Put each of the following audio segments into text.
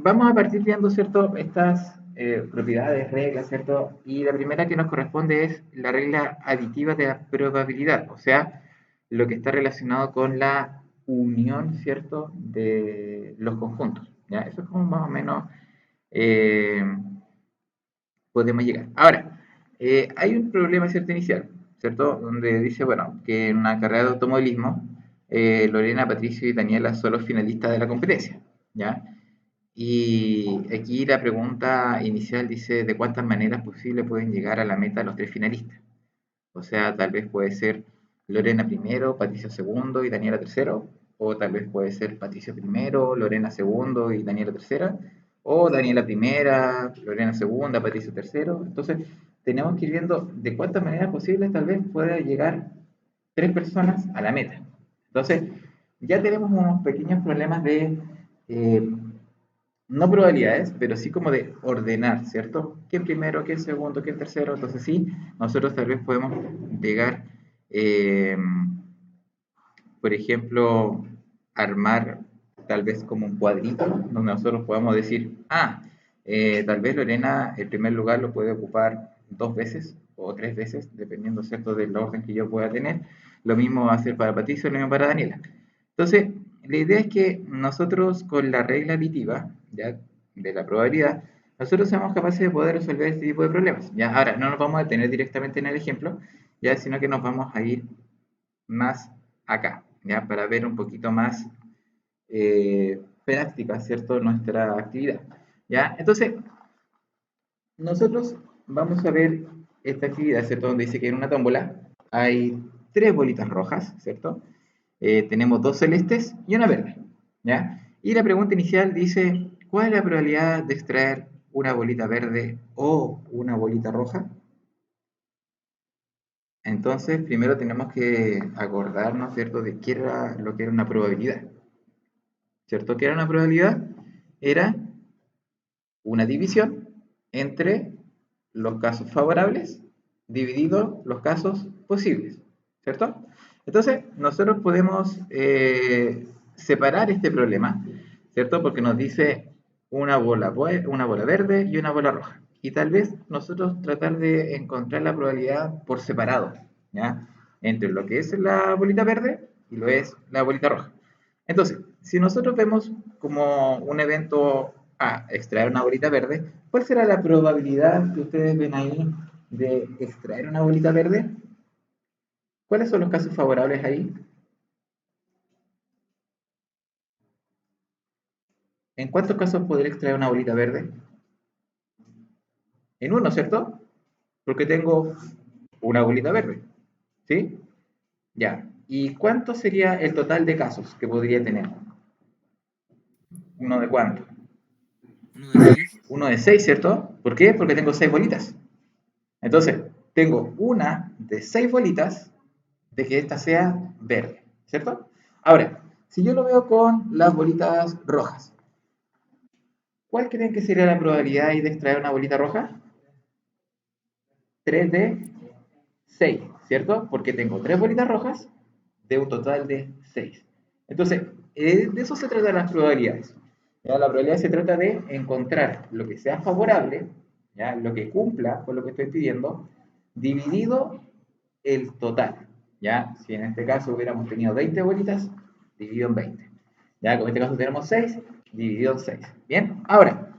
vamos a partir viendo, ¿cierto? Estas propiedades, reglas, ¿cierto? Y la primera que nos corresponde es la regla aditiva de la probabilidad, o sea, lo que está relacionado con la unión, ¿cierto? De los conjuntos, ¿ya? Eso es como más o menos eh, podemos llegar. Ahora, hay un problema, ¿cierto? Inicial, ¿cierto? Donde dice, bueno, que en una carrera de automovilismo, Lorena, Patricio y Daniela son los finalistas de la competencia, ¿ya? Y aquí la pregunta inicial dice de cuántas maneras posibles pueden llegar a la meta los tres finalistas. O sea, tal vez puede ser Lorena primero, Patricio segundo y Daniela tercero. O tal vez puede ser Patricio primero, Lorena segundo y Daniela tercera. O Daniela primera, Lorena segunda, Patricio tercero. Entonces, tenemos que ir viendo de cuántas maneras posibles tal vez pueda llegar tres personas a la meta. Entonces, ya tenemos unos pequeños problemas de eh, no probabilidades, pero sí como de ordenar, ¿cierto? ¿Quién primero, quién segundo, quién tercero? Entonces sí, nosotros tal vez podemos llegar, eh, por ejemplo, armar tal vez como un cuadrito donde nosotros podamos decir, tal vez Lorena el primer lugar lo puede ocupar dos veces o tres veces, dependiendo, ¿cierto?, del orden que yo pueda tener. Lo mismo va a ser para Patricio, lo mismo para Daniela. Entonces, la idea es que nosotros con la regla aditiva, ¿ya?, de la probabilidad, nosotros somos capaces de poder resolver este tipo de problemas. ¿Ya? Ahora, no nos vamos a detener directamente en el ejemplo, ¿ya?, sino que nos vamos a ir más acá, ¿ya?, para ver un poquito más práctica, ¿cierto?, nuestra actividad. ¿Ya? Entonces, nosotros vamos a ver esta actividad, ¿cierto?, donde dice que en una tómbola hay tres bolitas rojas, ¿cierto? Tenemos dos celestes y una verde, ¿ya? Y la pregunta inicial dice, ¿cuál es la probabilidad de extraer una bolita verde o una bolita roja? Entonces, primero tenemos que acordarnos, ¿cierto?, de qué era lo que era una probabilidad, ¿cierto? ¿Qué era una probabilidad? Era una división entre los casos favorables dividido los casos posibles, ¿cierto? Entonces, nosotros podemos separar este problema, ¿cierto? Porque nos dice una bola verde y una bola roja. Y tal vez nosotros tratar de encontrar la probabilidad por separado, ¿ya? Entre lo que es la bolita verde y lo es la bolita roja. Entonces, si nosotros vemos como un evento extraer una bolita verde, ¿cuál será la probabilidad que ustedes ven ahí de extraer una bolita verde? ¿Cuáles son los casos favorables ahí? ¿En cuántos casos podría extraer una bolita verde? En uno, ¿cierto? Porque tengo una bolita verde, ¿sí? Ya. ¿Y cuánto sería el total de casos que podría tener? ¿Uno de cuánto? Uno de 6. Uno de seis, ¿cierto? ¿Por qué? Porque tengo seis bolitas. Entonces, tengo una de seis bolitas de que esta sea verde, ¿cierto? Ahora, si yo lo veo con las bolitas rojas, ¿cuál creen que sería la probabilidad de extraer una bolita roja? 3 de 6, ¿cierto? Porque tengo tres bolitas rojas de un total de 6. Entonces, de eso se trata las probabilidades. ¿Ya? La probabilidad se trata de encontrar lo que sea favorable, ¿ya?, lo que cumpla con lo que estoy pidiendo, dividido el total. ¿Ya? Si en este caso hubiéramos tenido 20 bolitas, dividido en 20. ¿Ya? Como en este caso tenemos 6, dividido en 6. Bien, ahora,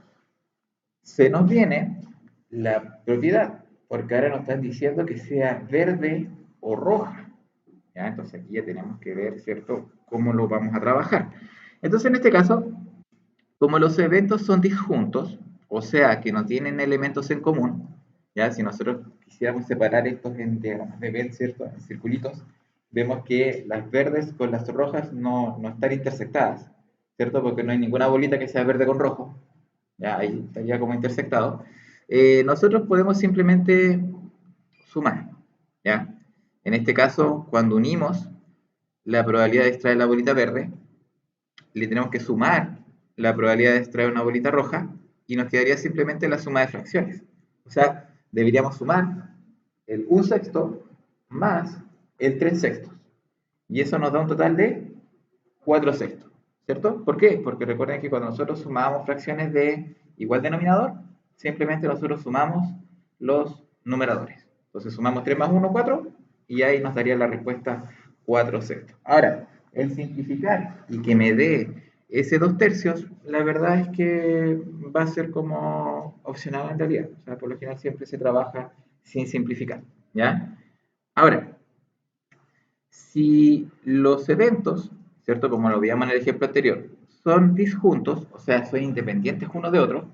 se nos viene la propiedad, porque ahora nos están diciendo que sea verde o roja. ¿Ya? Entonces aquí ya tenemos que ver, ¿cierto?, cómo lo vamos a trabajar. Entonces en este caso, como los eventos son disjuntos, o sea que no tienen elementos en común, ¿ya? Si nosotros quisiéramos separar estos en diagramas de Venn, ¿cierto?, en circulitos, vemos que las verdes con las rojas no están intersectadas, ¿cierto? Porque no hay ninguna bolita que sea verde con rojo, ya ahí estaría como intersectado. Nosotros podemos simplemente sumar, ¿ya? En este caso, cuando unimos la probabilidad de extraer la bolita verde, le tenemos que sumar la probabilidad de extraer una bolita roja y nos quedaría simplemente la suma de fracciones. O sea, deberíamos sumar el 1/6 más el 3/6. Y eso nos da un total de 4/6, ¿cierto? ¿Por qué? Porque recuerden que cuando nosotros sumamos fracciones de igual denominador, simplemente nosotros sumamos los numeradores. Entonces sumamos 3 más 1, 4, y ahí nos daría la respuesta 4 sextos. Ahora, el simplificar y que me dé ese 2 tercios, la verdad es que va a ser como opcional en realidad. O sea, por lo general siempre se trabaja sin simplificar, ¿ya? Ahora, si los eventos, ¿cierto? Como lo veíamos en el ejemplo anterior, son disjuntos, o sea, son independientes uno de otro,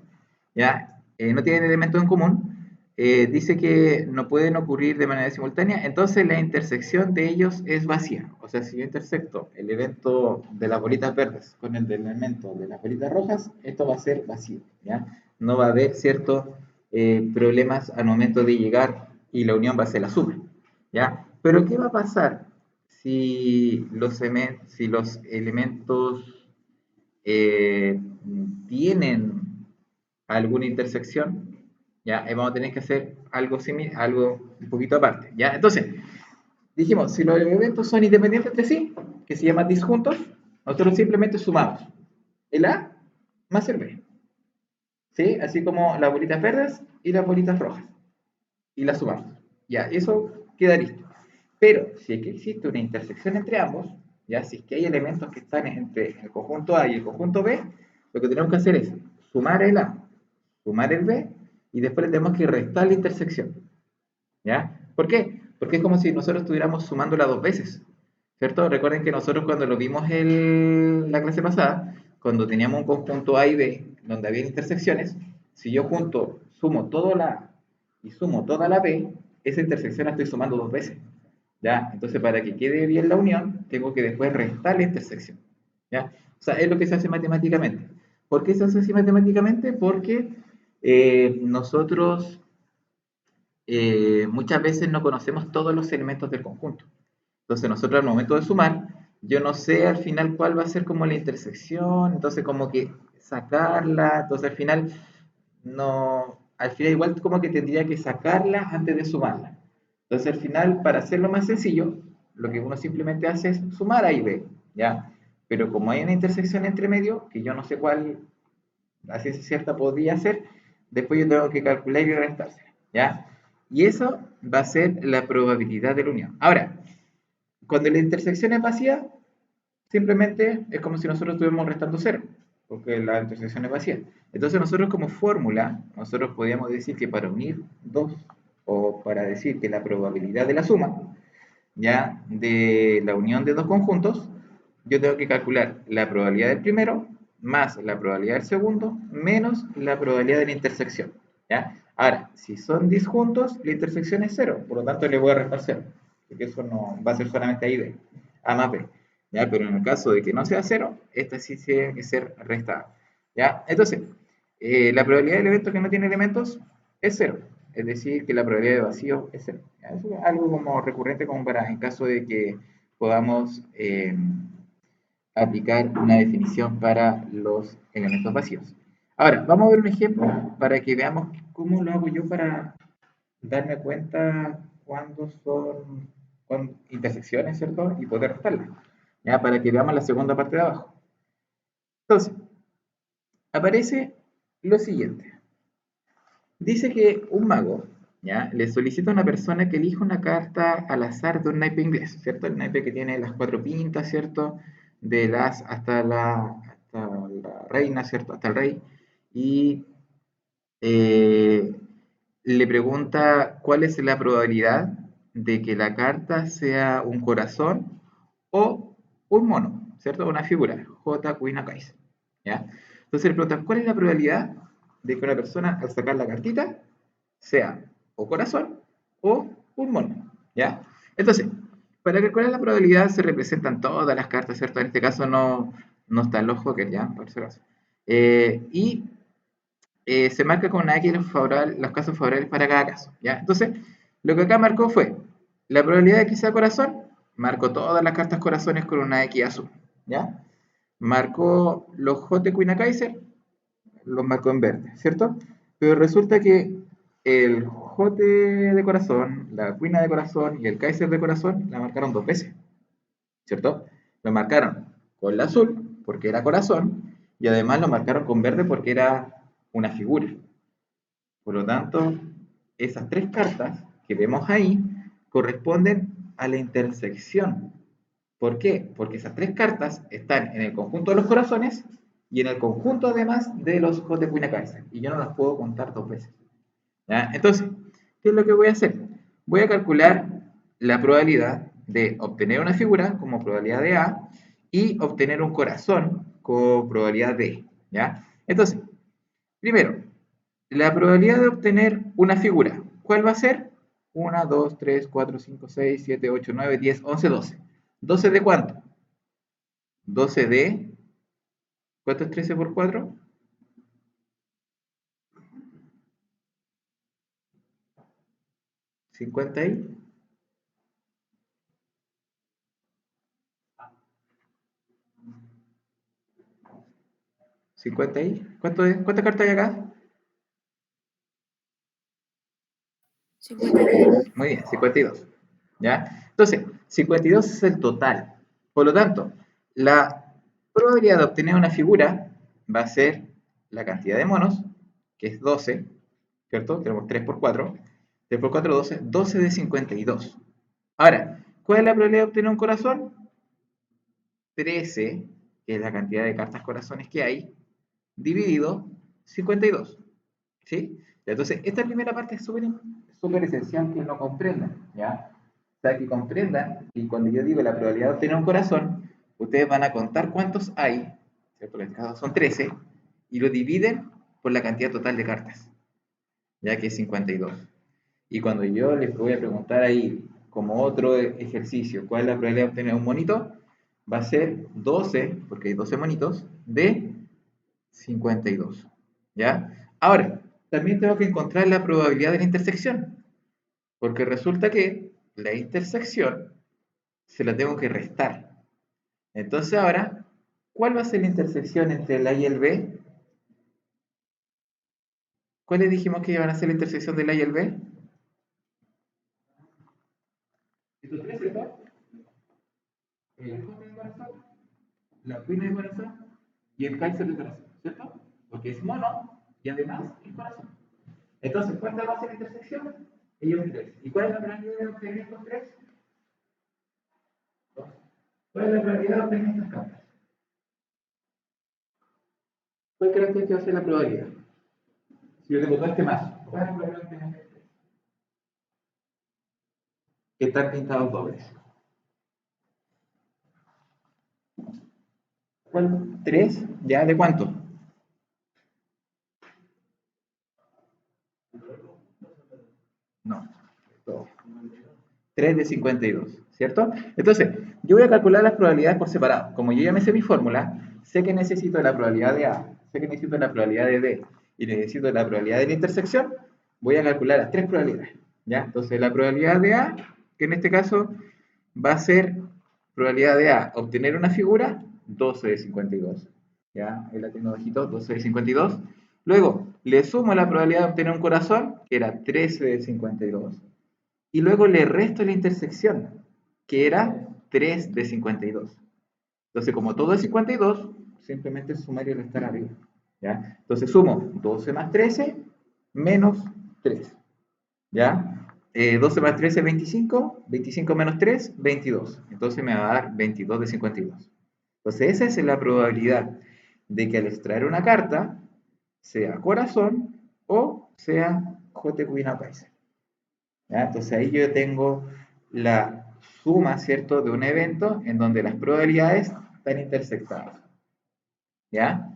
¿ya? No tienen elementos en común, dice que no pueden ocurrir de manera simultánea, entonces la intersección de ellos es vacía. O sea, si yo intersecto el evento de las bolitas verdes con el del elemento de las bolitas rojas, esto va a ser vacío, ¿ya? No va a haber ciertos problemas al momento de llegar y la unión va a ser la suma, ¿ya? Pero ¿qué va a pasar si los elementos eh, tienen alguna intersección? Ya, vamos a tener que hacer algo similar, algo un poquito aparte, ¿ya? Entonces, dijimos, si los elementos son independientes entre sí, que se llaman disjuntos, nosotros simplemente sumamos el A más el B, ¿sí? Así como las bolitas verdes y las bolitas rojas, y las sumamos. Ya, eso queda listo. Pero si es que existe una intersección entre ambos, ya, si es que hay elementos que están entre el conjunto A y el conjunto B, lo que tenemos que hacer es sumar el A, sumar el B, y después le tenemos que restar la intersección. ¿Ya? ¿Por qué? Porque es como si nosotros estuviéramos sumándola dos veces, ¿cierto? Recuerden que nosotros cuando lo vimos en la clase pasada, cuando teníamos un conjunto A y B, donde había intersecciones, si yo sumo toda la A y sumo toda la B, esa intersección la estoy sumando dos veces, ¿ya? Entonces, para que quede bien la unión, tengo que después restar la intersección, ¿ya? O sea, es lo que se hace matemáticamente. ¿Por qué se hace así matemáticamente? Porque nosotros muchas veces no conocemos todos los elementos del conjunto. Entonces nosotros al momento de sumar, yo no sé al final cuál va a ser como la intersección, entonces como que sacarla, entonces al final no, al final igual como que tendría que sacarla antes de sumarla. Entonces al final, para hacerlo más sencillo, lo que uno simplemente hace es sumar A y B, ¿ya? Pero como hay una intersección entre medio, que yo no sé cuál a ciencia cierta podría ser, después yo tengo que calcular y restarse, ¿ya? Y eso va a ser la probabilidad de la unión. Ahora, cuando la intersección es vacía, simplemente es como si nosotros estuviéramos restando cero, porque la intersección es vacía. Entonces nosotros como fórmula, nosotros podríamos decir que para unir dos, o para decir que la probabilidad de la suma, ya, de la unión de dos conjuntos, yo tengo que calcular la probabilidad del primero más la probabilidad del segundo menos la probabilidad de la intersección, ¿ya? Ahora, si son disjuntos, la intersección es cero, por lo tanto le voy a restar cero, porque eso no va a ser solamente A más B, ¿ya? Pero en el caso de que no sea cero, esta sí tiene que ser restada, ¿ya? Entonces, la probabilidad del evento que no tiene elementos es cero, es decir, que la probabilidad de vacío es cero. Eso es algo como recurrente como para en caso de que podamos aplicar una definición para los elementos vacíos. Ahora, vamos a ver un ejemplo para que veamos cómo lo hago yo para darme cuenta cuándo son intersecciones, ¿cierto? Y poder restarlas. Ya, para que veamos la segunda parte de abajo. Entonces, aparece lo siguiente. Dice que un mago, ¿ya? Le solicita a una persona que elija una carta al azar de un naipe inglés, ¿cierto? El naipe que tiene las cuatro pintas, ¿cierto? De las hasta la reina, ¿cierto? Hasta el rey. Y eh, le pregunta cuál es la probabilidad de que la carta sea un corazón o un mono, ¿cierto? Una figura, J. Queen Kaiser, ¿ya? Entonces le preguntan, ¿cuál es la probabilidad de que una persona al sacar la cartita sea o corazón o un mono, ¿ya? Entonces, para calcular la probabilidad se representan todas las cartas, ¿cierto? En este caso no están los jokers, ¿ya? Por si acaso. Y se marca con una X los casos favorables para cada caso, ¿ya? Entonces, lo que acá marcó fue la probabilidad de que sea corazón, marcó todas las cartas corazones con una X azul, ¿ya? Marcó los J Queen Kaiser, los marcó en verde, ¿cierto? Pero resulta que el J de corazón, la Queen de corazón y el Kaiser de corazón la marcaron dos veces, ¿cierto? Lo marcaron con la azul porque era corazón, y además lo marcaron con verde porque era una figura. Por lo tanto, esas tres cartas que vemos ahí corresponden a la intersección. ¿Por qué? Porque esas tres cartas están en el conjunto de los corazones y en el conjunto además de los ojos de Queen Cabeza. Y yo no las puedo contar dos veces. ¿Ya? Entonces, ¿qué es lo que voy a hacer? Voy a calcular la probabilidad de obtener una figura como probabilidad de A y obtener un corazón como probabilidad de. ¿Ya? Entonces, primero, la probabilidad de obtener una figura, ¿cuál va a ser? 1, 2, 3, 4, 5, 6, 7, 8, 9, 10, 11, 12. ¿12 de cuánto? 12 de... ¿Cuánto es 13 por 4? 50 y... 50 y... ¿Cuánto es? ¿Cuántas cartas hay acá? 52. Muy bien, 52. ¿Ya? Entonces, 52 es el total. Por lo tanto, la probabilidad de obtener una figura va a ser la cantidad de monos, que es 12, ¿cierto? Tenemos 3 por 4. 3 por 4, 12. 12 de 52. Ahora, ¿cuál es la probabilidad de obtener un corazón? 13, que es la cantidad de cartas corazones que hay, dividido 52. ¿Sí? Entonces, esta primera parte es súper esencial que lo comprendan, ¿ya? O sea, que comprendan y cuando yo digo la probabilidad de obtener un corazón, ustedes van a contar cuántos hay, ¿cierto? En este caso son 13, y lo dividen por la cantidad total de cartas, ya que es 52. Y cuando yo les voy a preguntar ahí, como otro ejercicio, cuál es la probabilidad de obtener un monito, va a ser 12, porque hay 12 monitos, de 52. ¿Ya? Ahora, también tengo que encontrar la probabilidad de la intersección, porque resulta que la intersección se la tengo que restar. Entonces ahora, ¿cuál va a ser la intersección entre el A y el B? ¿Cuáles dijimos que iban a ser la intersección del A y el B? Estos tres, ¿cierto? El J de corazón, la Queen de corazón y el Kaiser de corazón, ¿cierto? Porque es mono y además es corazón. Entonces, ¿cuánta va a ser la intersección? Ellos tres. ¿Y cuál es la probabilidad de obtener estos tres? Dos. ¿Cuál es la probabilidad de obtener estas cartas? ¿Cuál crees que va a ser la probabilidad? Si yo tengo todo este mazo, ¿cuál es la probabilidad de obtener estos tres? Que están pintados dobles. ¿Cuál? ¿Tres? ¿Ya? ¿De cuánto? No. 3 de 52, ¿cierto? Entonces, yo voy a calcular las probabilidades por separado. Como yo ya me sé mi fórmula, sé que necesito la probabilidad de A, sé que necesito la probabilidad de B y necesito la probabilidad de la intersección, voy a calcular las tres probabilidades, ¿ya? Entonces, la probabilidad de A, que en este caso va a ser probabilidad de A, obtener una figura, 12 de 52, ¿ya? Ahí la tengo bajito, 12 de 52. Luego, le sumo la probabilidad de obtener un corazón, que era 13 de 52 y luego le resto la intersección, que era 3 de 52. Entonces, como todo es 52, simplemente sumar y restar arriba. ¿Ya? Entonces sumo 12 más 13 menos 3. ¿Ya? 12 más 13 es 25, 25 menos 3, 22. Entonces me va a dar 22 de 52. Entonces esa es la probabilidad de que al extraer una carta sea corazón o sea J. Queen Paisa. ¿Ya? Entonces ahí yo tengo la suma, ¿cierto?, de un evento en donde las probabilidades están intersectadas. ¿Ya?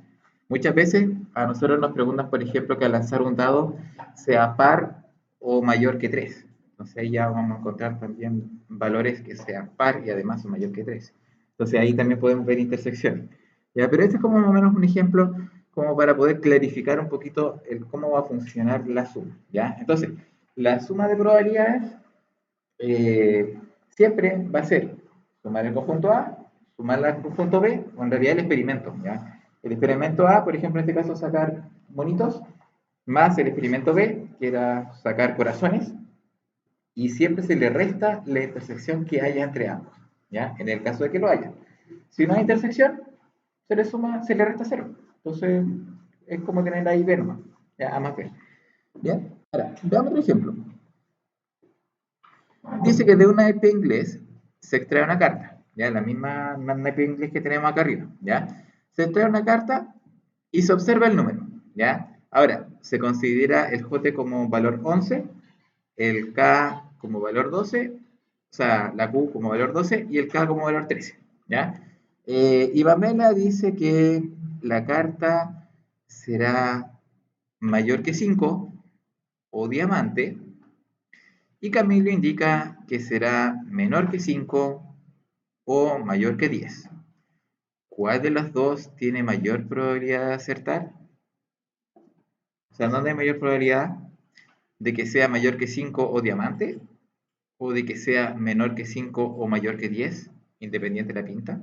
Muchas veces a nosotros nos preguntan, por ejemplo, que al lanzar un dado sea par o mayor que 3. Entonces ahí ya vamos a encontrar también valores que sean par y además son mayor que 3. Entonces ahí también podemos ver intersecciones. ¿Ya? Pero este es como más o menos un ejemplo como para poder clarificar un poquito el cómo va a funcionar la suma. ¿Ya? Entonces, la suma de probabilidades siempre va a ser sumar el conjunto A, sumar el conjunto B, o en realidad el experimento. ¿Ya? El experimento A, por ejemplo, en este caso sacar monitos, más el experimento B, que era sacar corazones, y siempre se le resta la intersección que haya entre ambos, ¿ya? En el caso de que lo haya. Si no hay intersección, se le suma, se le resta 0. Entonces, es como tener A y B nomás. Ya, A más B. Bien, ahora, veamos otro ejemplo. Dice que de un naipe inglés se extrae una carta, ya, la misma naipe inglés que tenemos acá arriba, ya. Se extrae una carta y se observa el número, ya. Ahora, se considera el J como valor 11, el K como valor 12, o sea, la Q como valor 12 y el K como valor 13, ¿ya? Y Pamela dice que la carta será mayor que 5 o diamante y Camilo indica que será menor que 5 o mayor que 10. ¿Cuál de las dos tiene mayor probabilidad de acertar? O sea, ¿dónde hay mayor probabilidad de que sea mayor que 5 o diamante? ¿O de que sea menor que 5 o mayor que 10, independiente de la pinta?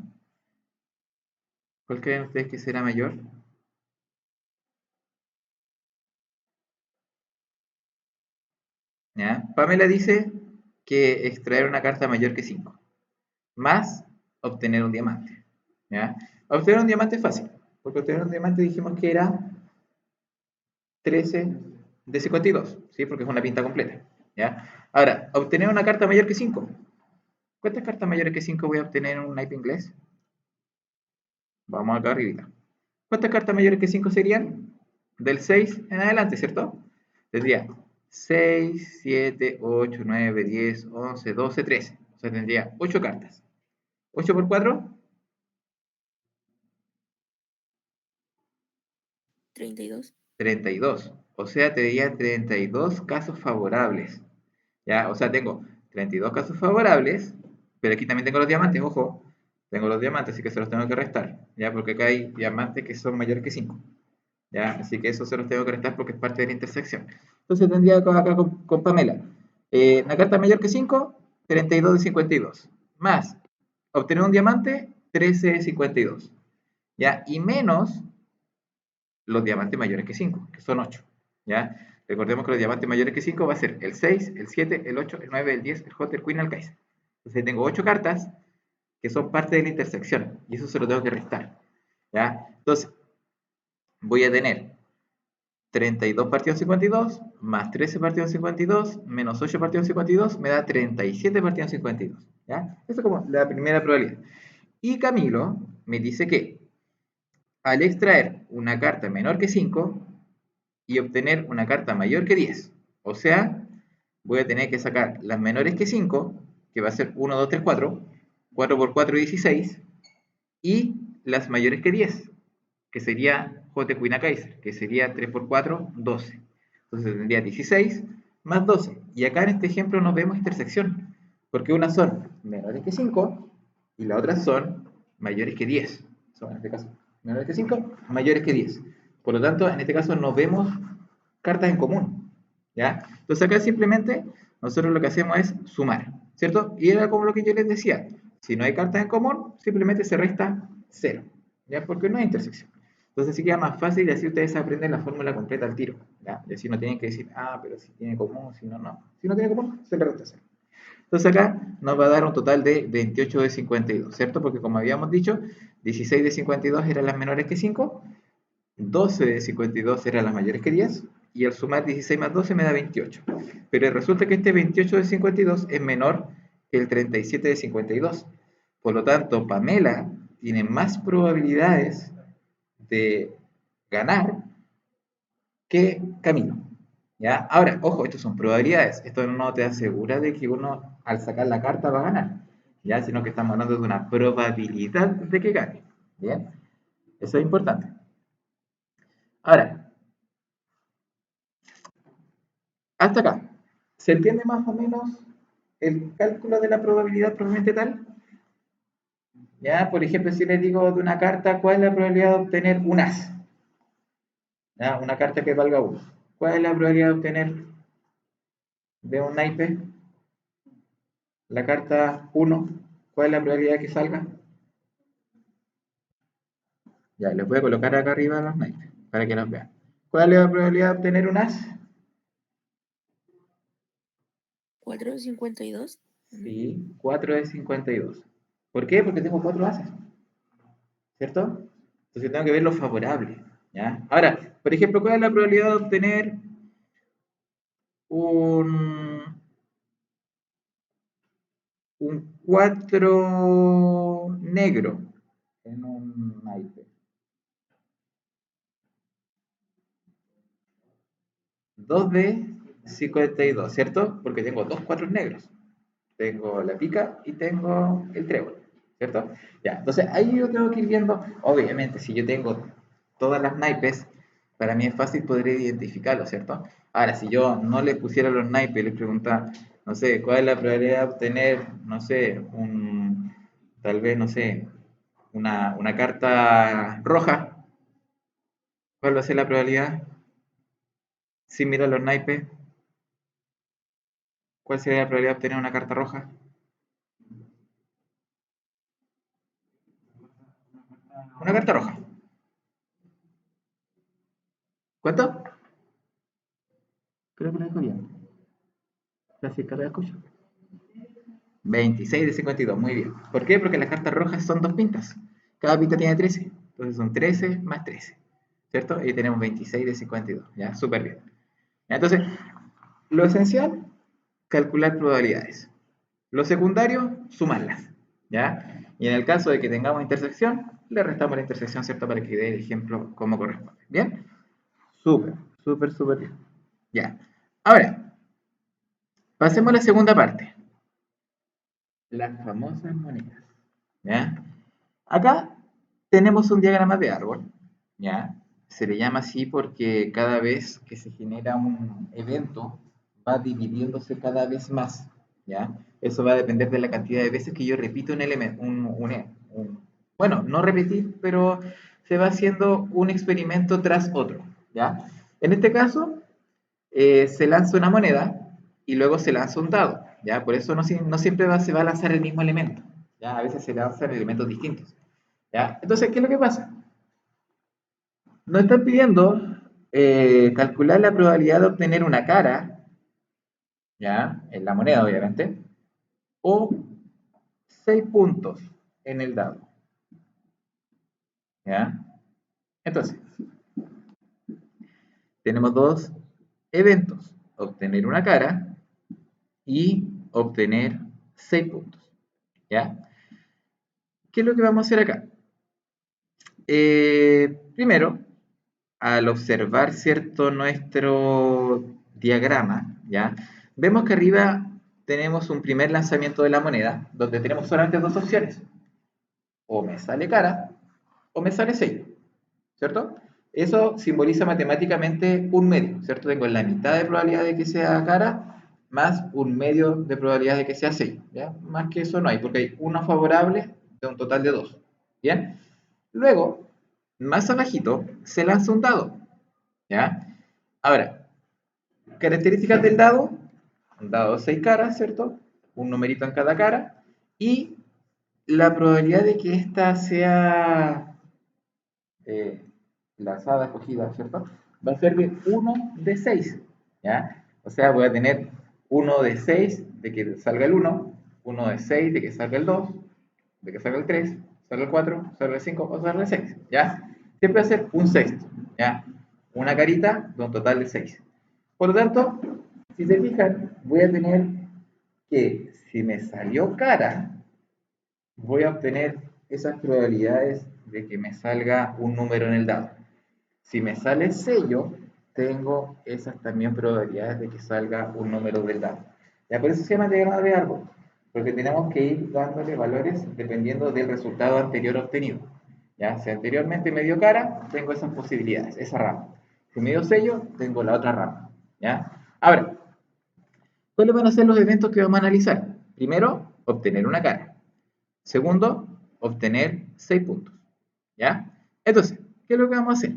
¿Cuál creen ustedes que será mayor? ¿Ya? Pamela dice que extraer una carta mayor que 5, más obtener un diamante. ¿Ya? Obtener un diamante es fácil, porque obtener un diamante dijimos que era 13 de 52, ¿sí? Porque es una pinta completa. ¿Ya? Ahora, obtener una carta mayor que 5. ¿Cuántas cartas mayores que 5 voy a obtener en un naipe inglés? Vamos acá arriba. ¿Cuántas cartas mayores que 5 serían? Del 6 en adelante, ¿cierto? Tendría 6, 7, 8, 9, 10, 11, 12, 13. O sea, tendría 8 cartas. 8 por 4, 32. 32. O sea, tendría 32 casos favorables. ¿Ya? O sea, tengo 32 casos favorables, pero aquí también tengo los diamantes, ojo. Tengo los diamantes, así que se los tengo que restar. ¿Ya? Porque acá hay diamantes que son mayores que 5. ¿Ya? Así que eso se los tengo que restar porque es parte de la intersección. Entonces tendría acá con Pamela. Una carta mayor que 5, 32 de 52. Más, obtener un diamante, 13 de 52. ¿Ya? Y menos los diamantes mayores que 5, que son 8. ¿Ya? Recordemos que los diamantes mayores que 5 va a ser el 6, el 7, el 8, el 9, el 10, el J, el Queen, el Kaiser. Entonces tengo 8 cartas que son parte de la intersección y eso se lo tengo que restar. ¿Ya? Entonces voy a tener 32 partidos en 52, más 13 partidos en 52, menos 8 partidos en 52, me da 37 partidos en 52. ¿Ya? Eso es como la primera probabilidad. Y Camilo me dice que al extraer una carta menor que 5 y obtener una carta mayor que 10, o sea, voy a tener que sacar las menores que 5, que va a ser 1, 2, 3, 4, 4 por 4, 16, y las mayores que 10, que sería J Queen Kaiser, que sería 3 por 4, 12. Entonces tendría 16 más 12. Y acá en este ejemplo nos vemos intersección, porque unas son menores que 5 y las otras son mayores que 10. Son en este caso menores que 5, mayores que 10. Por lo tanto, en este caso no vemos cartas en común. ¿Ya? Entonces acá simplemente nosotros lo que hacemos es sumar, ¿cierto? Y era como lo que yo les decía. Si no hay cartas en común, simplemente se resta 0. ¿Ya? Porque no hay intersección. Entonces así queda más fácil y así ustedes aprenden la fórmula completa al tiro. ¿Ya? Y así no tienen que decir, ah, pero si tiene común, si no, no. Si no tiene común, se le resta 0. Entonces acá nos va a dar un total de 28 de 52, ¿cierto? Porque como habíamos dicho, 16 de 52 eran las menores que 5, 12 de 52 eran las mayores que 10, y al sumar 16 más 12 me da 28. Pero resulta que este 28 de 52 es menor que el 37 de 52. Por lo tanto, Pamela tiene más probabilidades de ganar que Camilo. ¿Ya? Ahora, ojo, esto son probabilidades. Esto no te asegura de que uno al sacar la carta va a ganar, ¿ya? Sino que estamos hablando de una probabilidad de que gane. ¿Bien? Eso es importante. Ahora, hasta acá. ¿Se entiende más o menos el cálculo de la probabilidad propiamente tal? ¿Ya? Por ejemplo, si les digo de una carta, ¿cuál es la probabilidad de obtener un as? ¿Ya? Una carta que valga 1. ¿Cuál es la probabilidad de obtener de un naipe? La carta 1. ¿Cuál es la probabilidad de que salga? Ya, les voy a colocar acá arriba los naipes para que los vean. ¿Cuál es la probabilidad de obtener un as? 4 de 52. Sí, 4 de 52. ¿Por qué? Porque tengo 4 ases, ¿cierto? Entonces tengo que ver lo favorable, ¿ya? Ahora, por ejemplo, ¿cuál es la probabilidad de obtener un, un 4 negro en un naipe? 2 de 52, ¿cierto? Porque tengo dos 4 negros. Tengo la pica y tengo el trébol, ¿cierto? Ya, entonces ahí yo tengo que ir viendo, obviamente, si yo tengo todas las naipes, para mí es fácil poder identificarlo, ¿cierto? Ahora, si yo no le pusiera los naipes y les preguntara, no sé, ¿cuál es la probabilidad de obtener, no sé, tal vez, no sé, una carta roja? ¿Cuál va a ser la probabilidad? Si miro los naipes, ¿cuál sería la probabilidad de obtener una carta roja? Una carta roja. ¿Cuánto? Creo que lo dijo bien. Casi cada escucha. 26 de 52, muy bien. ¿Por qué? Porque las cartas rojas son dos pintas. Cada pinta tiene 13. Entonces son 13 más 13. ¿Cierto? Y tenemos 26 de 52. Ya, súper bien. Entonces, lo esencial, calcular probabilidades. Lo secundario, sumarlas. ¿Ya? Y en el caso de que tengamos intersección, le restamos la intersección, ¿cierto? Para que dé el ejemplo como corresponde. ¿Bien? Súper, súper, súper bien. Ya. Ahora, pasemos a la segunda parte. Las famosas monedas. ¿Ya? Acá tenemos un diagrama de árbol, ¿ya? Se le llama así porque cada vez que se genera un evento va dividiéndose cada vez más, ¿ya? Eso va a depender de la cantidad de veces que yo repito un elemento, bueno, no repetir, pero se va haciendo un experimento tras otro, ¿ya? En este caso, se lanza una moneda y luego se lanza un dado, ¿ya? Por eso no siempre se va a lanzar el mismo elemento, ¿ya? A veces se lanzan elementos distintos, ¿ya? Entonces, ¿qué es lo que pasa? Nos están pidiendo calcular la probabilidad de obtener una cara, ¿ya? En la moneda, obviamente, o 6 puntos en el dado, ¿ya? Entonces, tenemos dos eventos, obtener una cara y obtener 6 puntos, ¿ya? ¿Qué es lo que vamos a hacer acá? Primero, al observar, ¿cierto?, nuestro diagrama, ¿ya? Vemos que arriba tenemos un primer lanzamiento de la moneda, donde tenemos solamente dos opciones. O me sale cara, o me sale sello, ¿cierto? Eso simboliza matemáticamente un medio, ¿cierto? Tengo la mitad de probabilidad de que sea cara, más un medio de probabilidad de que sea sello, ¿ya? Más que eso no hay, porque hay uno favorable de un total de dos, ¿bien? Luego, más abajito, se lanza un dado, ¿ya? Ahora, características del dado, un dado de 6 caras, ¿cierto? Un numerito en cada cara, y la probabilidad de que ésta sea eh, lanzada, escogida, ¿cierto? Va a ser de 1 de 6, ¿ya? O sea, voy a tener 1 de 6 de que salga el 1, 1 de 6 de que salga el 2, de que salga el 3, salga el 4, salga el 5 o salga el 6, ¿ya? Siempre va a ser un sexto, ¿ya? Una carita de un total de 6. Por lo tanto, si se fijan, voy a tener que si me salió cara, voy a obtener esas probabilidades de que me salga un número en el dado. Si me sale sello, tengo esas también probabilidades de que salga un número del dado. Ya por eso se llama diagrama de árbol, porque tenemos que ir dándole valores dependiendo del resultado anterior obtenido. ¿Ya? Si anteriormente me dio cara, tengo esas posibilidades, esa rama. Si me dio sello, tengo la otra rama. ¿Ya? Ahora, ¿cuáles van a ser los eventos que vamos a analizar? Primero, obtener una cara. Segundo, obtener 6 puntos. ¿Ya? Entonces, ¿qué es lo que vamos a hacer?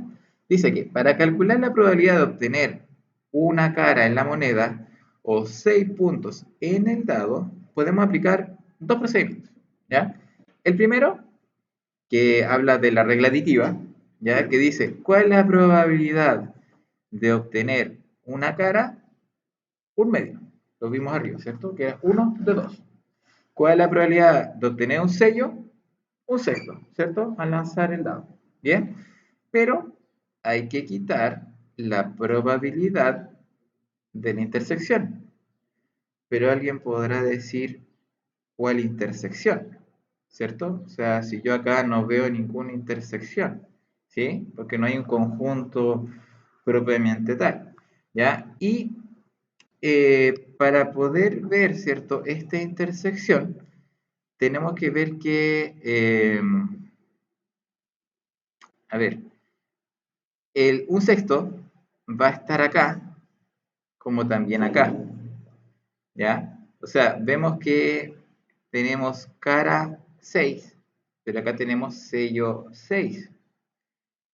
Dice que para calcular la probabilidad de obtener una cara en la moneda o 6 puntos en el dado, podemos aplicar dos procedimientos. ¿Ya? El primero, que habla de la regla aditiva, ¿ya? Que dice, ¿cuál es la probabilidad de obtener una cara? Un medio. Lo vimos arriba, ¿cierto? Que es 1 de 2. ¿Cuál es la probabilidad de obtener un sello? Un sexto, ¿cierto? Al lanzar el dado. Bien, pero hay que quitar la probabilidad de la intersección. Pero alguien podrá decir, ¿cuál intersección? ¿Cierto? O sea, si yo acá no veo ninguna intersección, ¿sí? Porque no hay un conjunto propiamente tal, ¿ya? Y para poder ver, ¿cierto? Esta intersección, tenemos que ver que, a ver, un sexto va a estar acá, como también acá, ¿ya? O sea, vemos que tenemos cara 6, pero acá tenemos sello 6,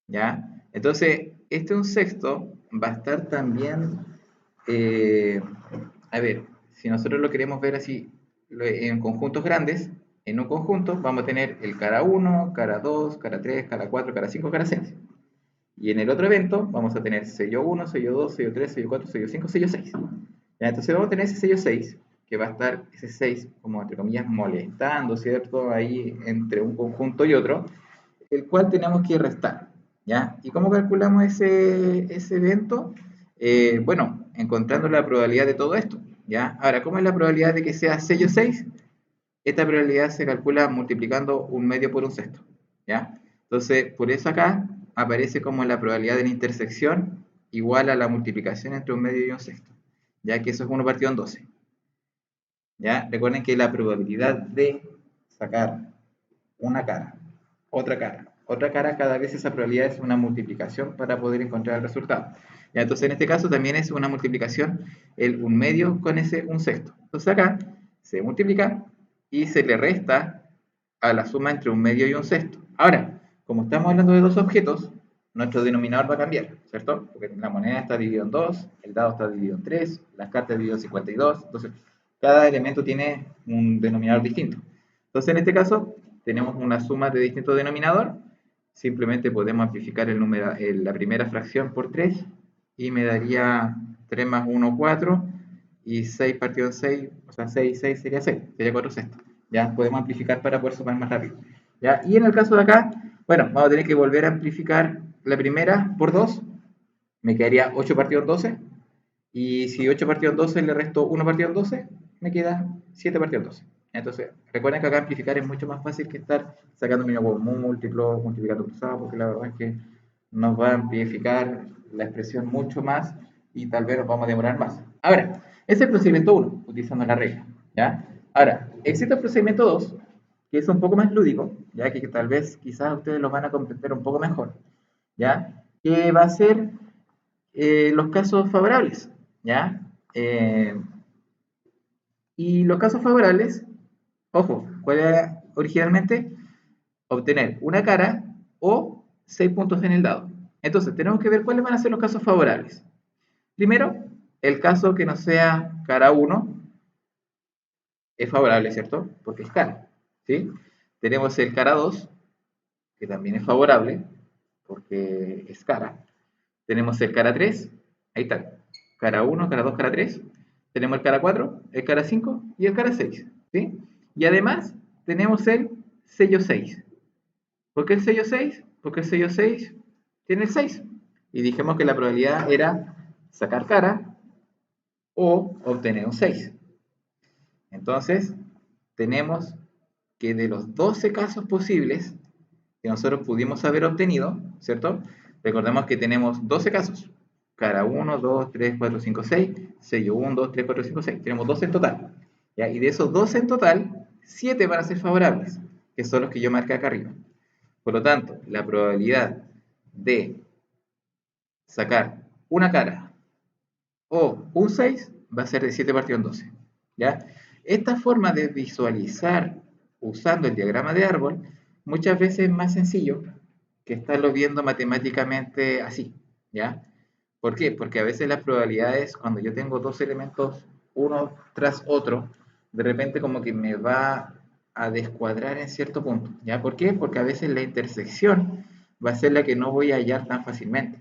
¿ya? Entonces, este un sexto va a estar también, eh, a ver, si nosotros lo queremos ver así en conjuntos grandes, en un conjunto vamos a tener el cara 1, cara 2, cara 3, cara 4, cara 5, cara 6. Y en el otro evento vamos a tener sello 1, sello 2, sello 3, sello 4, sello 5, sello 6. ¿Ya? Entonces vamos a tener ese sello 6, que va a estar ese 6 como entre comillas molestando, ¿cierto? Ahí entre un conjunto y otro, el cual tenemos que restar. ¿Ya? ¿Y cómo calculamos ese evento? Bueno, encontrando la probabilidad de todo esto. ¿Ya? Ahora, ¿cómo es la probabilidad de que sea sello 6? Esta probabilidad se calcula multiplicando un medio por un sexto. ¿Ya? Entonces, por eso acá aparece como la probabilidad de la intersección igual a la multiplicación entre un medio y un sexto. Ya que eso es 1 partido en 12. ¿Ya? Recuerden que la probabilidad de sacar una cara, otra cara, cada vez esa probabilidad es una multiplicación para poder encontrar el resultado. ¿Ya? Entonces, en este caso también es una multiplicación, el un medio con ese un sexto. Entonces acá se multiplica y se le resta a la suma entre un medio y un sexto. Ahora, como estamos hablando de dos objetos, nuestro denominador va a cambiar, ¿cierto? Porque la moneda está dividida en 2, el dado está dividido en 3, las cartas dividido en 52, entonces cada elemento tiene un denominador distinto. Entonces, en este caso, tenemos una suma de distinto denominador, simplemente podemos amplificar el número, la primera fracción por 3 y me daría 3 más 1, 4, y 6 partido en 6, o sea, 6, 6 sería 6, sería 4 sextos. ¿Ya? Podemos amplificar para poder sumar más rápido. ¿Ya? Y en el caso de acá, bueno, vamos a tener que volver a amplificar la primera por 2, me quedaría 8 partido en 12, y si 8 partido en 12 le resto 1 partido en 12, me queda 7 partido en 12. Entonces, recuerden que acá amplificar es mucho más fácil que estar sacando mínimo con múltiplo, multiplicando cruzado, porque la verdad es que nos va a amplificar la expresión mucho más y tal vez nos vamos a demorar más. Ahora, ese es el procedimiento 1, utilizando la regla. ¿Ya? Ahora, existe el procedimiento 2, que es un poco más lúdico, ya que tal vez quizás ustedes lo van a comprender un poco mejor, ¿ya? Que va a ser los casos favorables, ¿ya? Y los casos favorables, ojo, ¿cuál era originalmente? Obtener una cara o 6 puntos en el dado. Entonces, tenemos que ver cuáles van a ser los casos favorables. Primero, el caso que no sea cara 1 es favorable, ¿cierto? Porque es cara, ¿sí? Tenemos el cara 2, que también es favorable, porque es cara. Tenemos el cara 3, ahí está, cara 1, cara 2, cara 3. Tenemos el cara 4, el cara 5 y el cara 6, ¿sí? Y además tenemos el sello 6. ¿Por qué el sello 6? Porque el sello 6 tiene el 6. Y dijimos que la probabilidad era sacar cara o obtener un 6. Entonces, tenemos que de los 12 casos posibles que nosotros pudimos haber obtenido, ¿cierto? Recordemos que tenemos 12 casos. Cara 1, 2, 3, 4, 5, 6. Sello 1, 2, 3, 4, 5, 6. Tenemos 12 en total. ¿Ya? Y de esos 12 en total, 7 van a ser favorables, que son los que yo marqué acá arriba. Por lo tanto, la probabilidad de sacar una cara o un 6 va a ser de 7 partido en 12. ¿Ya? Esta forma de visualizar usando el diagrama de árbol muchas veces es más sencillo que estarlo viendo matemáticamente así. ¿Ya? ¿Por qué? Porque a veces las probabilidades, cuando yo tengo dos elementos uno tras otro, de repente como que me va a descuadrar en cierto punto. ¿Ya? ¿Por qué? Porque a veces la intersección va a ser la que no voy a hallar tan fácilmente.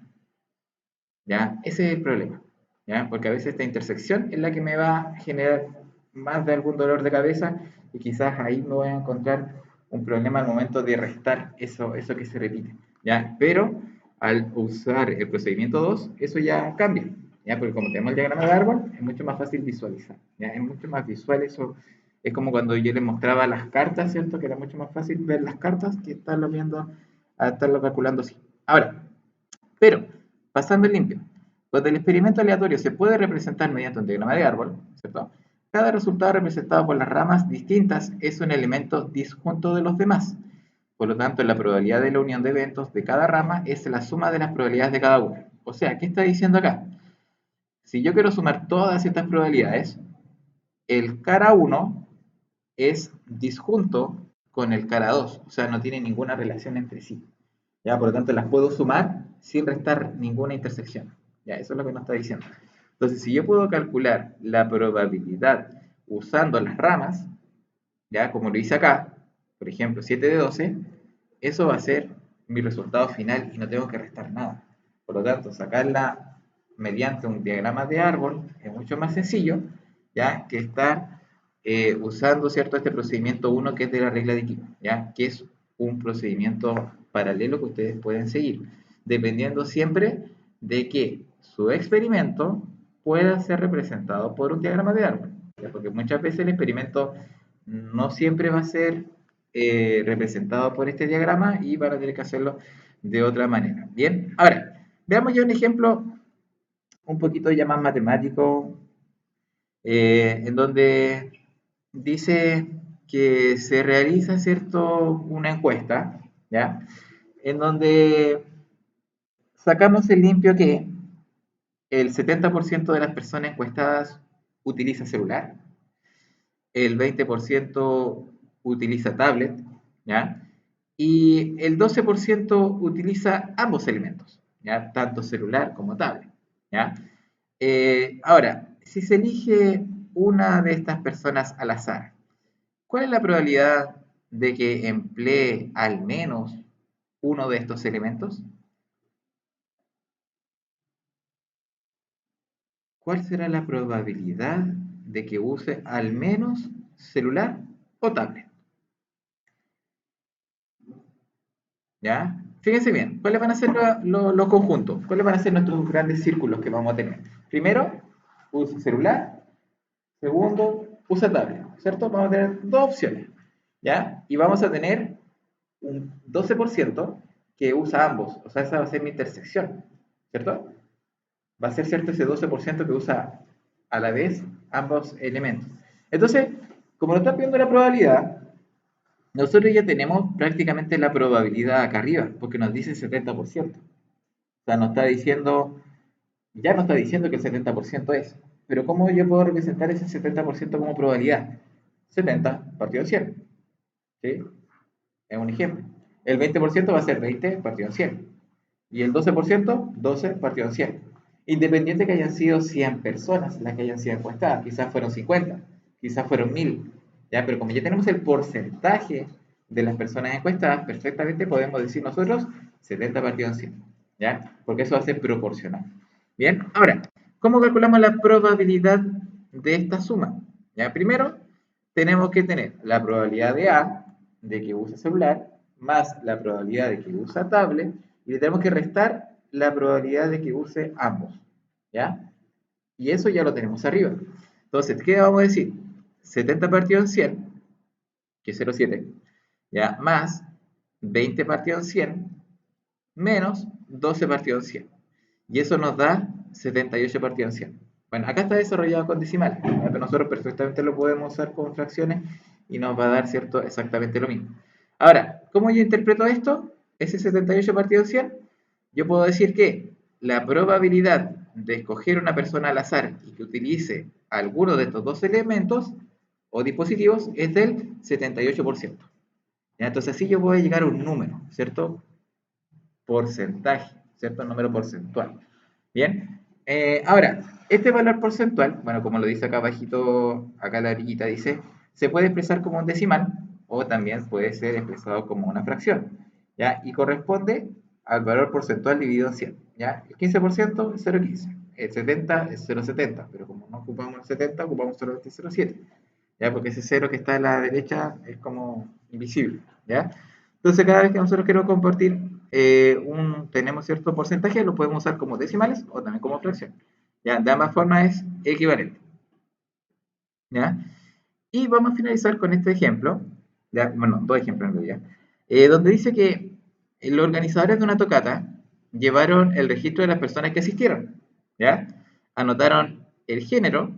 ¿Ya? Ese es el problema, ¿ya? Porque a veces esta intersección es la que me va a generar más de algún dolor de cabeza y quizás ahí me voy a encontrar un problema al momento de restar eso que se repite. ¿ya? Pero al usar el procedimiento 2, eso ya cambia, ¿ya? Porque como tenemos el diagrama de árbol, es mucho más fácil visualizar, ¿ya? Es mucho más visual eso. Es como cuando yo les mostraba las cartas, ¿cierto? Que era mucho más fácil ver las cartas que estarlo viendo, a estarlo calculando así. Ahora, pero, pasando en limpio, cuando el experimento aleatorio se puede representar mediante un diagrama de árbol, ¿cierto? Cada resultado representado por las ramas distintas es un elemento disjunto de los demás. Por lo tanto, la probabilidad de la unión de eventos de cada rama es la suma de las probabilidades de cada una. O sea, ¿qué está diciendo acá? Si yo quiero sumar todas estas probabilidades, el cara 1 es disjunto con el cara 2, o sea, no tiene ninguna relación entre sí. ¿Ya? Por lo tanto, las puedo sumar sin restar ninguna intersección. ¿Ya? Eso es lo que nos está diciendo. Entonces, si yo puedo calcular la probabilidad usando las ramas, ¿ya? Como lo hice acá, por ejemplo, 7 de 12, eso va a ser mi resultado final y no tengo que restar nada. Por lo tanto, sacarla mediante un diagrama de árbol es mucho más sencillo, ¿ya? Que estar usando, ¿cierto? Este procedimiento 1 que es de la regla de equipo, ¿ya? Que es un procedimiento paralelo que ustedes pueden seguir, dependiendo siempre de que su experimento pueda ser representado por un diagrama de árbol, ¿ya? Porque muchas veces el experimento no siempre va a ser representado por este diagrama y van a tener que hacerlo de otra manera. Bien, ahora, veamos ya un ejemplo un poquito ya más matemático, en donde dice que se realiza, ¿cierto?, una encuesta, ¿ya? En donde sacamos el limpio que el 70% de las personas encuestadas utiliza celular, el 20% utiliza tablet, ¿ya? Y el 12% utiliza ambos elementos, ¿ya? Tanto celular como tablet, ¿ya? Ahora, si se elige una de estas personas al azar, ¿cuál es la probabilidad de que emplee al menos uno de estos elementos? ¿Cuál será la probabilidad de que use al menos celular o tablet? ¿Ya? Fíjense bien, ¿cuáles van a ser los conjuntos? ¿Cuáles van a ser nuestros grandes círculos que vamos a tener? Primero, usa celular. Segundo, usa tablet, ¿cierto? Vamos a tener dos opciones, ¿ya? Y vamos a tener un 12% que usa ambos, o sea, esa va a ser mi intersección, ¿cierto? Va a ser cierto ese 12% que usa a la vez ambos elementos. Entonces, como nos está pidiendo la probabilidad, nosotros ya tenemos prácticamente la probabilidad acá arriba, porque nos dice 70%. O sea, nos está diciendo, ya nos está diciendo que el 70% es. Pero ¿cómo yo puedo representar ese 70% como probabilidad? 70 partido en 100. ¿Sí? Es un ejemplo. El 20% va a ser 20 partido en 100. Y el 12%, 12 partido en 100. Independiente que hayan sido 100 personas las que hayan sido encuestadas. Quizás fueron 50, quizás fueron 1000. ¿Ya? Pero como ya tenemos el porcentaje de las personas encuestadas, perfectamente podemos decir nosotros 70 partido en 100. ¿Ya? Porque eso va a ser proporcional. Bien, ahora, ¿cómo calculamos la probabilidad de esta suma? ¿Ya? Primero, tenemos que tener la probabilidad de A, de que use celular, más la probabilidad de que use tablet, y le tenemos que restar la probabilidad de que use ambos. ¿Ya? Y eso ya lo tenemos arriba. Entonces, ¿qué vamos a decir? 70 partido en 100, que es 0,7, ¿ya? Más 20 partido en 100, menos 12 partido en 100. Y eso nos da 78 partido en 100. Bueno, acá está desarrollado con decimales, pero nosotros perfectamente lo podemos usar con fracciones y nos va a dar, ¿cierto?, exactamente lo mismo. Ahora, ¿cómo yo interpreto esto? Ese 78 partido en 100, yo puedo decir que la probabilidad de escoger una persona al azar y que utilice alguno de estos dos elementos o dispositivos es del 78%. ¿Ya? Entonces así yo voy a llegar a un número, ¿cierto? Porcentaje, ¿cierto? Un número porcentual. Bien, ahora, este valor porcentual, bueno, como lo dice acá abajito, acá la orillita dice, se puede expresar como un decimal o también puede ser expresado como una fracción, ¿ya? Y corresponde al valor porcentual dividido en 100, ¿ya? El 15% es 0,15, el 70 es 0,70, pero como no ocupamos el 70, ocupamos solamente 0,7, ¿ya? Porque ese 0 que está a la derecha es como invisible, ¿ya? Entonces, cada vez que nosotros queremos compartir tenemos cierto porcentaje, lo podemos usar como decimales o también como fracción. ¿Ya? De ambas formas es equivalente. ¿Ya? Y vamos a finalizar con este ejemplo, ¿ya? Bueno, dos ejemplos en realidad, donde dice que los organizadores de una tocata llevaron el registro de las personas que asistieron, ¿ya? Anotaron el género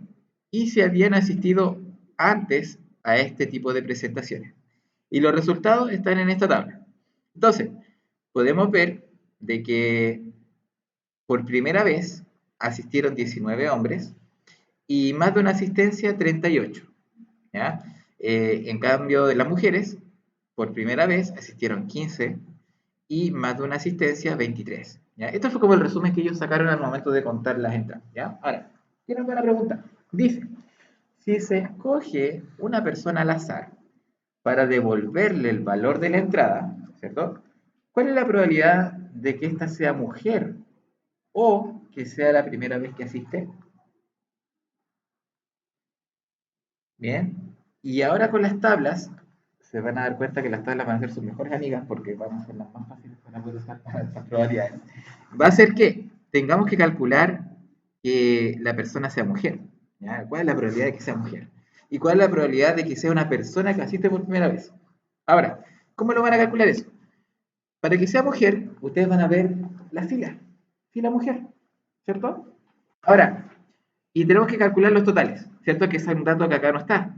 y si habían asistido antes a este tipo de presentaciones. Y los resultados están en esta tabla. Entonces, podemos ver de que por primera vez asistieron 19 hombres y más de una asistencia 38. ¿Ya? En cambio de las mujeres, por primera vez asistieron 15 y más de una asistencia 23. ¿Ya? Esto fue como el resumen que ellos sacaron al momento de contar las entradas. ¿Ya? Ahora, tiene una buena pregunta. Dice, si se escoge una persona al azar para devolverle el valor de la entrada, ¿cierto? ¿Cuál es la probabilidad de que ésta sea mujer o que sea la primera vez que asiste? Bien. Y ahora con las tablas, se van a dar cuenta que las tablas van a ser sus mejores amigas porque van a ser las más fáciles para poder usar para estas probabilidades. Va a ser que tengamos que calcular que la persona sea mujer. ¿Ya? ¿Cuál es la probabilidad de que sea mujer? ¿Y cuál es la probabilidad de que sea una persona que asiste por primera vez? Ahora, ¿cómo lo van a calcular eso? Para que sea mujer, ustedes van a ver la fila mujer, ¿cierto? Ahora, y tenemos que calcular los totales, ¿cierto? Que es un dato que acá no está.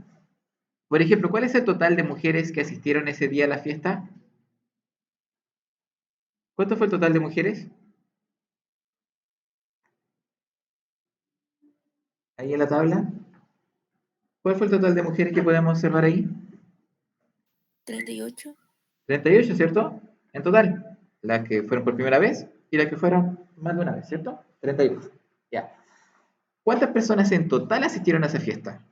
Por ejemplo, ¿cuál es el total de mujeres que asistieron ese día a la fiesta? ¿Cuánto fue el total de mujeres? Ahí en la tabla. ¿Cuál fue el total de mujeres que podemos observar ahí? 38. 38, ¿cierto? En total. Las que fueron por primera vez y las que fueron más de una vez, ¿cierto? 38. Ya. ¿Cuántas personas en total asistieron a esa fiesta?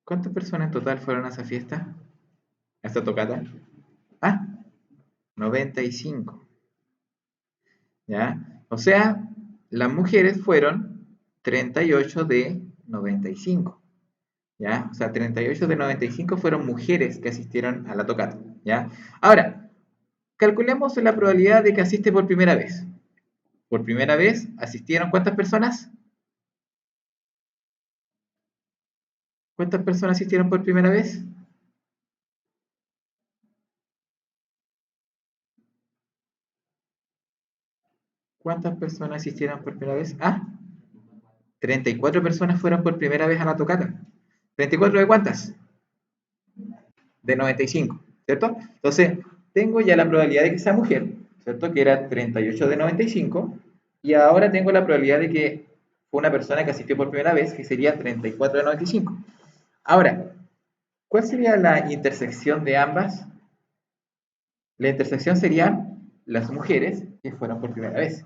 ¿Cuántas personas en total fueron a esa fiesta? ¿A esta tocata? Ah, 95. ¿Ya? O sea, las mujeres fueron 38 de 95. ¿Ya? O sea, 38 de 95 fueron mujeres que asistieron a la tocata, ¿ya? Ahora, calculemos la probabilidad de que asiste por primera vez. Por primera vez asistieron ¿cuántas personas? ¿Cuántas personas asistieron por primera vez? ¿Cuántas personas asistieron por primera vez? Ah, 34 personas fueron por primera vez a la tocata. ¿34 de cuántas? De 95, ¿cierto? Entonces, tengo ya la probabilidad de que sea mujer, ¿cierto? Que era 38 de 95, y ahora tengo la probabilidad de que fue una persona que asistió por primera vez, que sería 34 de 95. Ahora, ¿cuál sería la intersección de ambas? La intersección serían las mujeres que fueron por primera vez,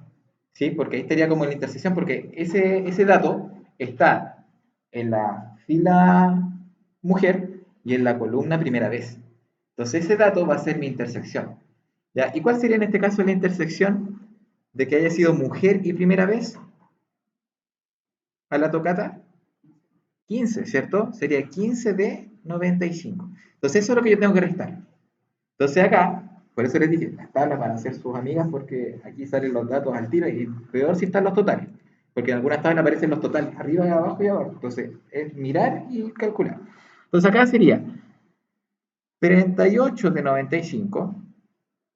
¿sí? Porque ahí estaría como la intersección, porque ese dato está en la fila mujer y en la columna primera vez. Entonces ese dato va a ser mi intersección. ¿Ya? ¿Y cuál sería en este caso la intersección de que haya sido mujer y primera vez a la tocata? 15, ¿cierto? Sería 15 de 95. Entonces eso es lo que yo tengo que restar. Entonces acá, por eso les dije, las tablas van a ser sus amigas porque aquí salen los datos al tiro y peor si están los totales. Porque en algunas tablas aparecen los totales arriba y abajo y abajo. Entonces es mirar y calcular. Entonces acá sería 38 de 95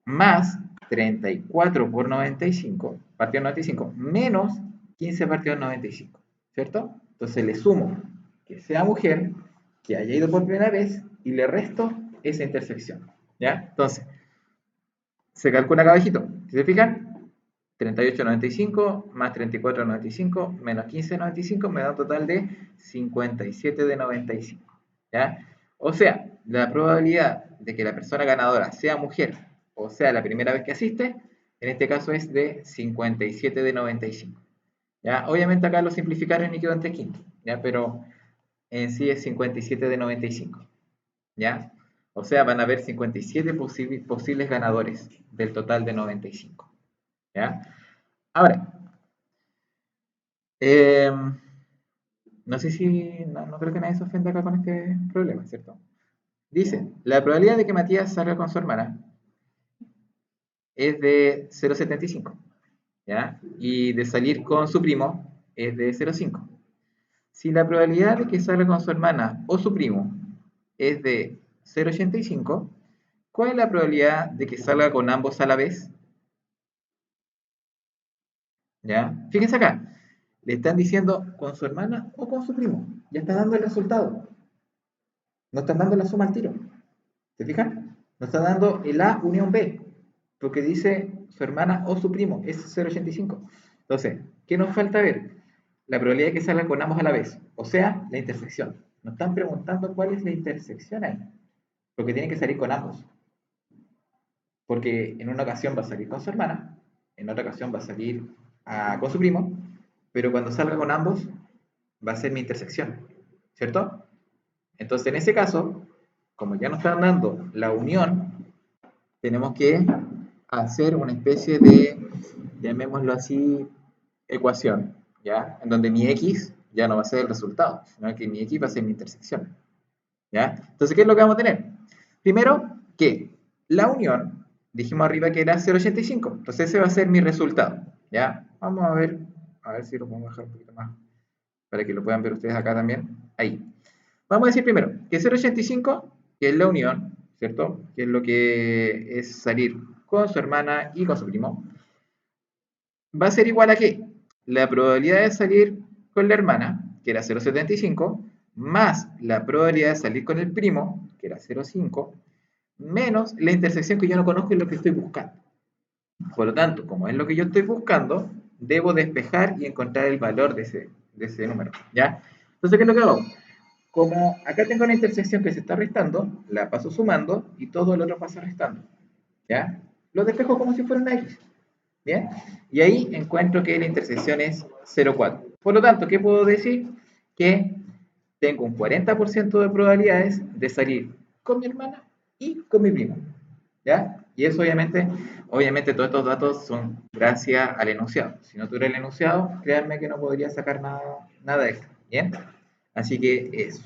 más 34 por 95, partido 95, menos 15 partido 95, ¿cierto? Entonces le sumo que sea mujer, que haya ido por primera vez, y le resto esa intersección, ¿ya? Entonces, se calcula acá abajito, si se fijan, 38,95 más 34,95 menos 15,95 me da un total de 57 de 95, ¿ya? O sea, la probabilidad de que la persona ganadora sea mujer o sea la primera vez que asiste, en este caso es de 57 de 95, ¿ya? Obviamente acá lo simplificaron y quedó entre quinto, ¿ya? Pero en sí es 57 de 95, ¿ya? O sea, van a haber 57 posibles ganadores del total de 95, ¿ya? Ahora, no sé si, no creo que nadie se ofenda acá con este problema, ¿cierto? Dice, la probabilidad de que Matías salga con su hermana es de 0,75, ¿ya? Y de salir con su primo es de 0,5. Si la probabilidad de que salga con su hermana o su primo es de 0,85, ¿cuál es la probabilidad de que salga con ambos a la vez? ¿Ya? Fíjense acá, le están diciendo con su hermana o con su primo. Ya está dando el resultado. No están dando la suma al tiro. ¿Se fijan? Nos está dando el A unión B, porque dice su hermana o su primo, es 0,85. Entonces, ¿qué nos falta ver? La probabilidad de que salgan con ambos a la vez, o sea, la intersección. Nos están preguntando cuál es la intersección ahí, porque tiene que salir con ambos. Porque en una ocasión va a salir con su hermana, en otra ocasión va a salir con su primo, pero cuando salga con ambos va a ser mi intersección, ¿cierto? Entonces, en ese caso, como ya nos están dando la unión, tenemos que hacer una especie de, llamémoslo así, ecuación, ¿ya? En donde mi x ya no va a ser el resultado, sino que mi x va a ser mi intersección, ¿ya? Entonces, ¿qué es lo que vamos a tener? Primero, que la unión, dijimos arriba que era 0,85, entonces ese va a ser mi resultado, ¿ya? Vamos a ver si lo podemos dejar un poquito más, para que lo puedan ver ustedes acá también, ahí. Vamos a decir primero que 0,85, que es la unión, ¿cierto? Que es lo que es salir con su hermana y con su primo, va a ser igual a que la probabilidad de salir con la hermana, que era 0,75, más la probabilidad de salir con el primo, que era 0,5, menos la intersección que yo no conozco y lo que estoy buscando. Por lo tanto, como es lo que yo estoy buscando, debo despejar y encontrar el valor de ese número, ¿ya? Entonces, ¿qué es lo que hago? Como acá tengo una intersección que se está restando, la paso sumando y todo el otro pasa restando, ¿ya? Lo despejo como si fuera una X, ¿bien? Y ahí encuentro que la intersección es 0,4. Por lo tanto, ¿qué puedo decir? Que tengo un 40% de probabilidades de salir con mi hermana y con mi primo, ¿ya? Y eso obviamente todos estos datos son gracias al enunciado. Si no tuviera el enunciado, créanme que no podría sacar nada extra, ¿bien? Así que eso.